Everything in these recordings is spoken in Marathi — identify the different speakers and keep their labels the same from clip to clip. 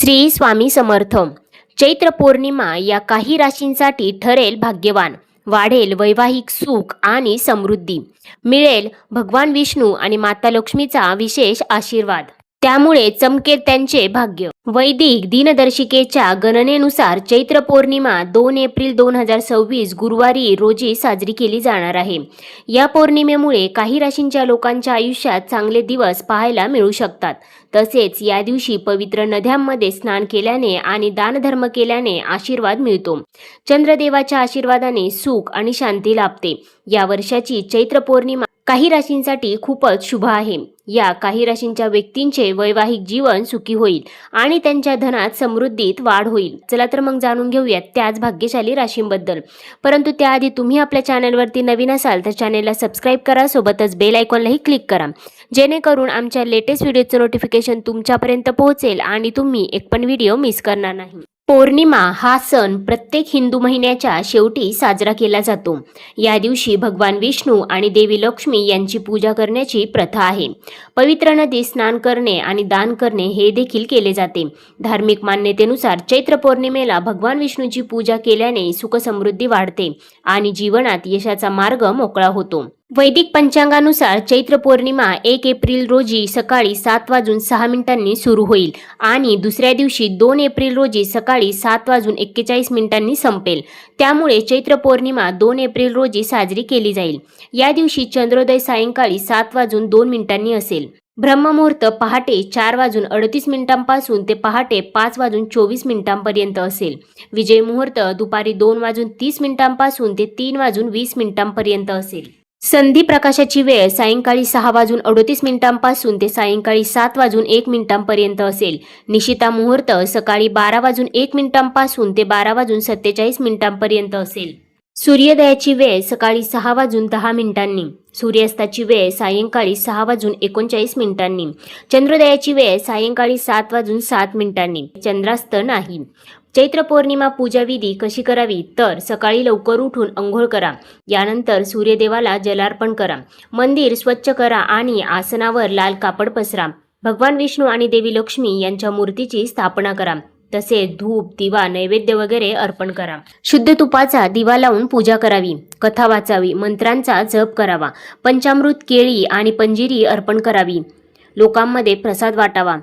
Speaker 1: श्री स्वामी समर्थ. चैत्र पौर्णिमा या काही राशींसाठी ठरेल भाग्यवान. वाढेल वैवाहिक सुख आणि समृद्धी. मिळेल भगवान विष्णू आणि माता लक्ष्मीचा विशेष आशीर्वाद. त्यामुळे चमकेल त्यांचे भाग्य. वैदिक दिनदर्शिकेच्या गणनेनुसार चैत्र पौर्णिमा 2 एप्रिल 2026 गुरुवारी रोजी साजरी केली जाणार आहे. या पौर्णिमेमुळे काही राशींच्या लोकांच्या आयुष्यात चांगले दिवस पाहायला मिळू शकतात. तसेच या दिवशी पवित्र नद्यांमध्ये स्नान केल्याने आणि दानधर्म केल्याने आशीर्वाद मिळतो. चंद्रदेवाच्या आशीर्वादाने सुख आणि शांती लाभते. या वर्षाची चैत्र पौर्णिमा काही राशींसाठी खूपच शुभ आहे. या काही राशींच्या व्यक्तींचे वैवाहिक जीवन सुखी होईल आणि त्यांच्या धनात समृद्धीत वाढ होईल. चला तर मग जाणून घेऊयात त्याच भाग्यशाली राशींबद्दल. परंतु त्याआधी तुम्ही आपल्या चॅनलवरती नवीन असाल तर चॅनलला सबस्क्राईब करा, सोबतच बेल आयकॉनलाही क्लिक करा, जेणेकरून आमच्या लेटेस्ट व्हिडिओचं नोटिफिकेशन तुमच्यापर्यंत पोहोचेल आणि तुम्ही एक पण व्हिडिओ मिस करणार नाही. पौर्णिमा हा सण प्रत्येक हिंदू महिन्याच्या शेवटी साजरा केला जातो. या दिवशी भगवान विष्णू आणि देवी लक्ष्मी यांची पूजा करण्याची प्रथा आहे. पवित्र नदीत स्नान करणे आणि दान करणे हे देखील केले जाते. धार्मिक मान्यतेनुसार चैत्र पौर्णिमेला भगवान विष्णूची पूजा केल्याने सुखसमृद्धी वाढते आणि जीवनात यशाचा मार्ग मोकळा होतो. वैदिक पंचांगानुसार चैत्र पौर्णिमा 1 एप्रिल रोजी सकाळी 7:06 सुरू होईल आणि दुसऱ्या दिवशी 2 एप्रिल रोजी सकाळी 7:41 संपेल. त्यामुळे चैत्र पौर्णिमा 2 एप्रिल रोजी साजरी केली जाईल. या दिवशी चंद्रोदय सायंकाळी 7:02 असेल. ब्रह्ममुहूर्त पहाटे 4:38 पासून ते पहाटे 5:24 असेल. विजय मुहूर्त दुपारी 2:30 पासून ते 3:20 असेल. संधी प्रकाशाची वेळ सायंकाळी 6:38 पासून ते सायंकाळी 7:01 असेल. निशिता मुहूर्त सकाळी 12:01 पासून ते 12:47 असेल. सूर्योदयाची वेळ सकाळी 6:10. सूर्यास्ताची वेळ सायंकाळी 6:39. चंद्रोदयाची वेळ सायंकाळी 7:07. चंद्रास्त नाही. चैत्र पौर्णिमा पूजा विधी कशी करावी तर सकाळी लवकर उठून अंघोळ करा. यानंतर सूर्यदेवाला जलार्पण करा. मंदिर स्वच्छ करा आणि आसनावर लाल कापड पसरा. भगवान विष्णू आणि देवी लक्ष्मी यांच्या मूर्तीची स्थापना करा. तसेच धूप, दिवा, नैवेद्य वगैरे अर्पण करा. शुद्ध तुपाचा दिवा लावून पूजा करावी. कथा वाचावी. मंत्रांचा जप करावा. पंचामृत, केळी आणि पंजिरी अर्पण करावी. लोकांमध्ये प्रसाद वाटावा.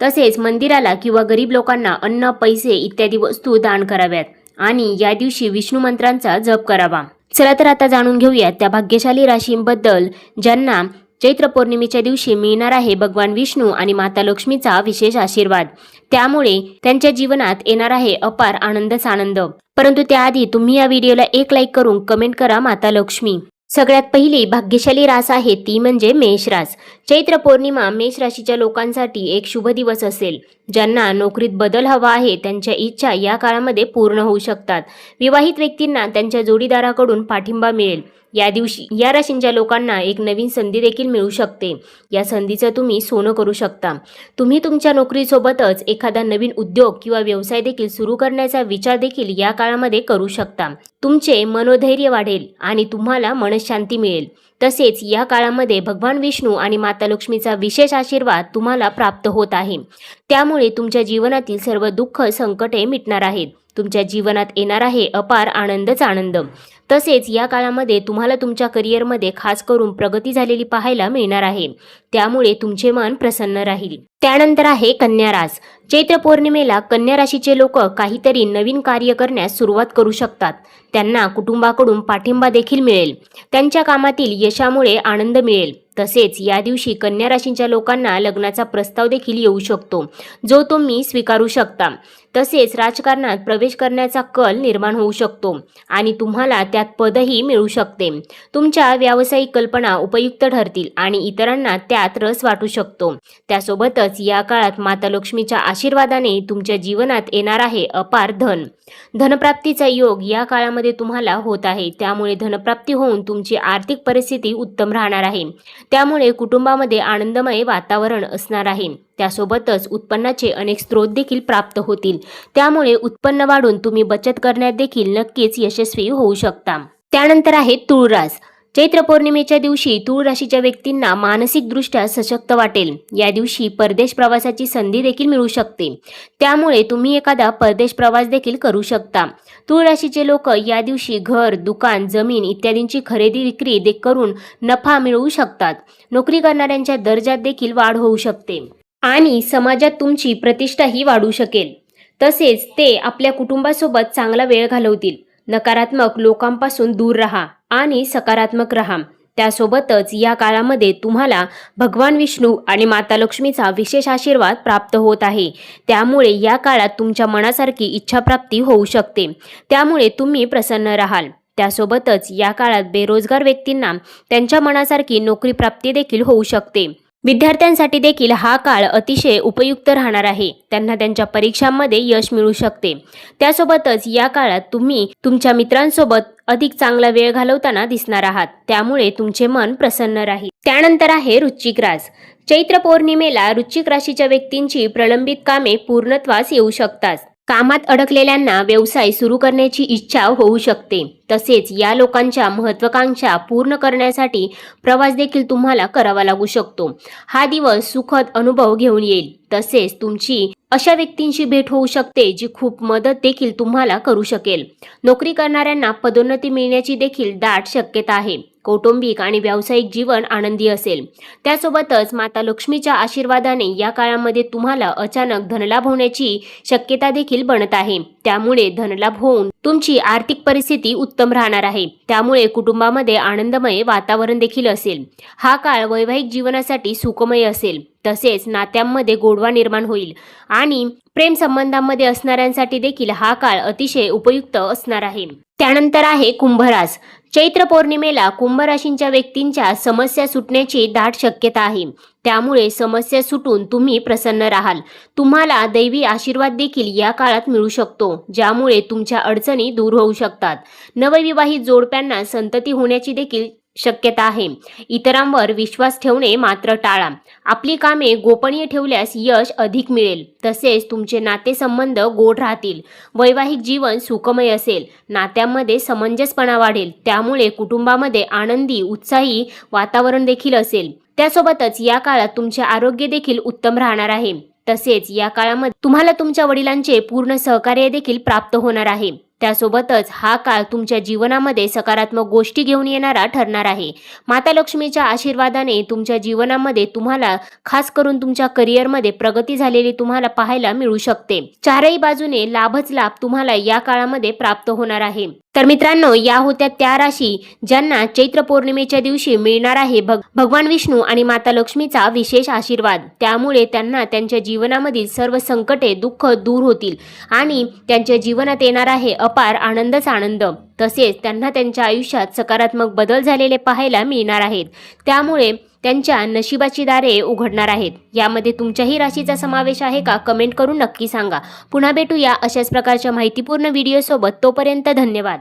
Speaker 1: तसेच मंदिराला किंवा गरीब लोकांना अन्न, पैसे इत्यादी वस्तू दान कराव्यात आणि या दिवशी विष्णू मंत्रांचा जप करावा. चला तर आता जाणून घेऊया त्या भाग्यशाली राशींबद्दल ज्यांना चैत्र पौर्णिमेच्या दिवशी मिळणार आहे भगवान विष्णू आणि माता लक्ष्मीचा विशेष आशीर्वाद. त्यामुळे त्यांच्या जीवनात येणार आहे अपार आनंदच आनंद. परंतु त्याआधी तुम्ही या व्हिडिओला एक लाईक करून कमेंट करा माता लक्ष्मी. सगळ्यात पहिली भाग्यशाली रास आहे ती म्हणजे मेष रास. चैत्र पौर्णिमा मेष राशीच्या लोकांसाठी एक शुभ दिवस असेल. ज्यांना नोकरीत बदल हवा आहे त्यांच्या इच्छा या काळामध्ये पूर्ण होऊ शकतात. विवाहित व्यक्तींना त्यांच्या जोडीदाराकडून पाठिंबा मिळेल. या दिवशी या राशींच्या लोकांना एक नवीन संधी देखील मिळू शकते. या संधीचं तुम्ही सोनं करू शकता. तुम्ही तुमच्या नोकरीसोबतच एखादा नवीन उद्योग किंवा व्यवसाय देखील सुरू करण्याचा विचार देखील या काळामध्ये करू शकता. तुमचे मनोधैर्य वाढेल आणि तुम्हाला मनशांती मिळेल. तसेच या काळामध्ये भगवान विष्णू आणि माता लक्ष्मीचा विशेष आशीर्वाद तुम्हाला प्राप्त होत आहे. त्यामुळे तुमच्या जीवनातील सर्व दुःख, संकटे मिटणार आहेत. तुमच्या जीवनात येणार आहे अपार आनंदच आनंद. तसेच या काळामध्ये तुम्हाला तुमच्या करिअरमध्ये खास करून प्रगती झालेली पाहायला मिळणार आहे. त्यामुळे तुमचे मन प्रसन्न राहील. त्यानंतर आहे कन्या रास. चैत्र पौर्णिमेला कन्या राशीचे लोक काहीतरी नवीन कार्य करण्यास सुरुवात करू शकतात. त्यांना कुटुंबाकडून पाठिंबा देखील मिळेल. त्यांच्या कामातील यशामुळे आनंद मिळेल. तसेच या दिवशी कन्या राशींच्या लोकांना लग्नाचा प्रस्ताव देखील येऊ शकतो, जो तुम्ही स्वीकारू शकता. तसेच राजकारणात प्रवेश करण्याचा कल निर्माण होऊ शकतो आणि तुम्हाला त्यात पदही मिळू शकते. तुमच्या व्यावसायिक कल्पना उपयुक्त ठरतील आणि इतरांना त्यात रस वाटू शकतो. त्यासोबतच या काळात माता लक्ष्मीच्या आशीर्वादाने तुमच्या जीवनात येणार आहे अपार धन. धनप्राप्तीचा योग या काळामध्ये तुम्हाला होत आहे. त्यामुळे धनप्राप्ती होऊन तुमची आर्थिक परिस्थिती उत्तम राहणार आहे. त्यामुळे कुटुंबामध्ये आनंदमय वातावरण असणार आहे. त्यासोबतच उत्पन्नाचे अनेक स्रोत देखील प्राप्त होतील. त्यामुळे उत्पन्न वाढून तुम्ही बचत करण्यात देखील नक्कीच यशस्वी होऊ शकता. त्यानंतर आहे तुळ रास. चैत्र पौर्णिमेच्या दिवशी तूळ राशीच्या व्यक्तींना मानसिकदृष्ट्या सशक्त वाटेल. या दिवशी परदेश प्रवासाची संधी देखील मिळू शकते, त्यामुळे तुम्ही एखादा परदेश प्रवास देखील करू शकता. तूळ राशीचे लोक या दिवशी घर, दुकान, जमीन इत्यादींची खरेदी विक्री करून नफा मिळवू शकतात. नोकरी करणाऱ्यांच्या दर्जात देखील वाढ होऊ शकते आणि समाजात तुमची प्रतिष्ठाही वाढू शकेल. तसेच ते आपल्या कुटुंबासोबत चांगला वेळ घालवतील. नकारात्मक लोकांपासून दूर राहा आणि सकारात्मक राहा. त्यासोबतच या काळामध्ये तुम्हाला भगवान विष्णू आणि माता लक्ष्मीचा विशेष आशीर्वाद प्राप्त होत आहे. त्यामुळे या काळात तुमच्या मनासारखी इच्छाप्राप्ती होऊ शकते. त्यामुळे तुम्ही प्रसन्न राहाल. त्यासोबतच या काळात बेरोजगार व्यक्तींना त्यांच्या मनासारखी नोकरी प्राप्ती देखील होऊ शकते. विद्यार्थ्यांसाठी देखील हा काळ अतिशय उपयुक्त राहणार आहे. त्यांना त्यांच्या परीक्षांमध्ये यश मिळू शकते. त्यासोबतच या काळात तुम्ही तुमच्या मित्रांसोबत अधिक चांगला वेळ घालवताना दिसणार आहात. त्यामुळे तुमचे मन प्रसन्न राहील. त्यानंतर आहे वृश्चिक रास. चैत्र पौर्णिमेला वृश्चिक राशीच्या व्यक्तींची प्रलंबित कामे पूर्णत्वास येऊ शकतात. कामात अडकलेल्यांना व्यवसाय सुरू करण्याची इच्छा होऊ शकते. तसेच या लोकांच्या महत्त्वाकांक्षा पूर्ण करण्यासाठी प्रवास देखील तुम्हाला करावा लागू शकतो. हा दिवस सुखद अनुभव घेऊन येईल. तसेच तुमची अशा व्यक्तींची भेट होऊ शकते जी खूप मदत देखील तुम्हाला करू शकेल. नोकरी करणाऱ्यांना पदोन्नती मिळण्याची देखील दाट शक्यता आहे. कौटुंबिक आणि व्यावसायिक जीवन आनंदी असेल. त्यासोबतच माता लक्ष्मीच्या आशीर्वादाने या काळामध्ये तुम्हाला अचानक धनलाभ होण्याची शक्यता देखील बनत आहे. त्यामुळे धनलाभ होऊन तुमची आर्थिक परिस्थिती उत्तम राहणार आहे. त्यामुळे कुटुंबामध्ये आनंदमय वातावरण देखील असेल. हा काळ वैवाहिक जीवनासाठी सुखमय असेल. तसेच नात्यांमध्ये गोडवा निर्माण होईल आणि प्रेम संबंधांमध्ये असणाऱ्यांसाठी देखील हा काळ अतिशय उपयुक्त असणार आहे. त्यानंतर आहे कुंभ रास. चैत्र पौर्णिमेला कुंभ राशींच्या व्यक्तींच्या समस्या सुटण्याची दाट शक्यता आहे. त्यामुळे समस्या सुटून तुम्ही प्रसन्न राहाल. तुम्हाला दैवी आशीर्वाद देखील या काळात मिळू शकतो, ज्यामुळे तुमच्या अडचणी दूर होऊ शकतात. नवविवाहित जोडप्यांना संतती होण्याची देखील शक्यता आहे. इतरांवर विश्वास ठेवणे मात्र टाळा. आपली कामे गोपनीय ठेवल्यास यश अधिक मिळेल. तसेच तुमचे नातेसंबंध गोड राहतील. वैवाहिक जीवन सुखमय असेल. नात्यांमध्ये समंजसपणा वाढेल. त्यामुळे कुटुंबामध्ये आनंदी, उत्साही वातावरण देखील असेल. त्यासोबतच या काळात तुमचे आरोग्य देखील उत्तम राहणार आहे. तसेच या काळामध्ये तुम्हाला तुमच्या वडिलांचे पूर्ण सहकार्य देखील प्राप्त होणार आहे. त्यासोबतच हा काळ तुमच्या जीवनामध्ये सकारात्मक गोष्टी घेऊन येणारा ठरणार आहे. माता लक्ष्मीच्या आशीर्वादाने तुमच्या जीवनामध्ये तुम्हाला खास करून तुमच्या करिअरमध्ये प्रगती झालेली तुम्हाला पाहायला मिळू शकते. चारही बाजूने लाभच लाभ तुम्हाला या काळामध्ये प्राप्त होणार आहे. तर मित्रांनो, या होत्या त्या राशी ज्यांना चैत्र पौर्णिमेच्या दिवशी मिळणार आहे भगवान विष्णू आणि माता लक्ष्मीचा विशेष आशीर्वाद. त्यामुळे त्यांना त्यांच्या जीवनामधील सर्व संकटे, दुःख दूर होतील आणि त्यांच्या जीवनात येणार आहे अपार आनंदच आनंद. तसेच त्यांना त्यांच्या आयुष्यात सकारात्मक बदल झालेले पाहायला मिळणार आहेत. त्यामुळे त्यांच्या नशिबाची दारे उघडणार आहेत. यामध्ये तुमच्याही राशीचा समावेश आहे का? कमेंट करून नक्की सांगा. पुन्हा भेटूया अशाच प्रकारच्या माहितीपूर्ण व्हिडिओसोबत. तोपर्यंत धन्यवाद.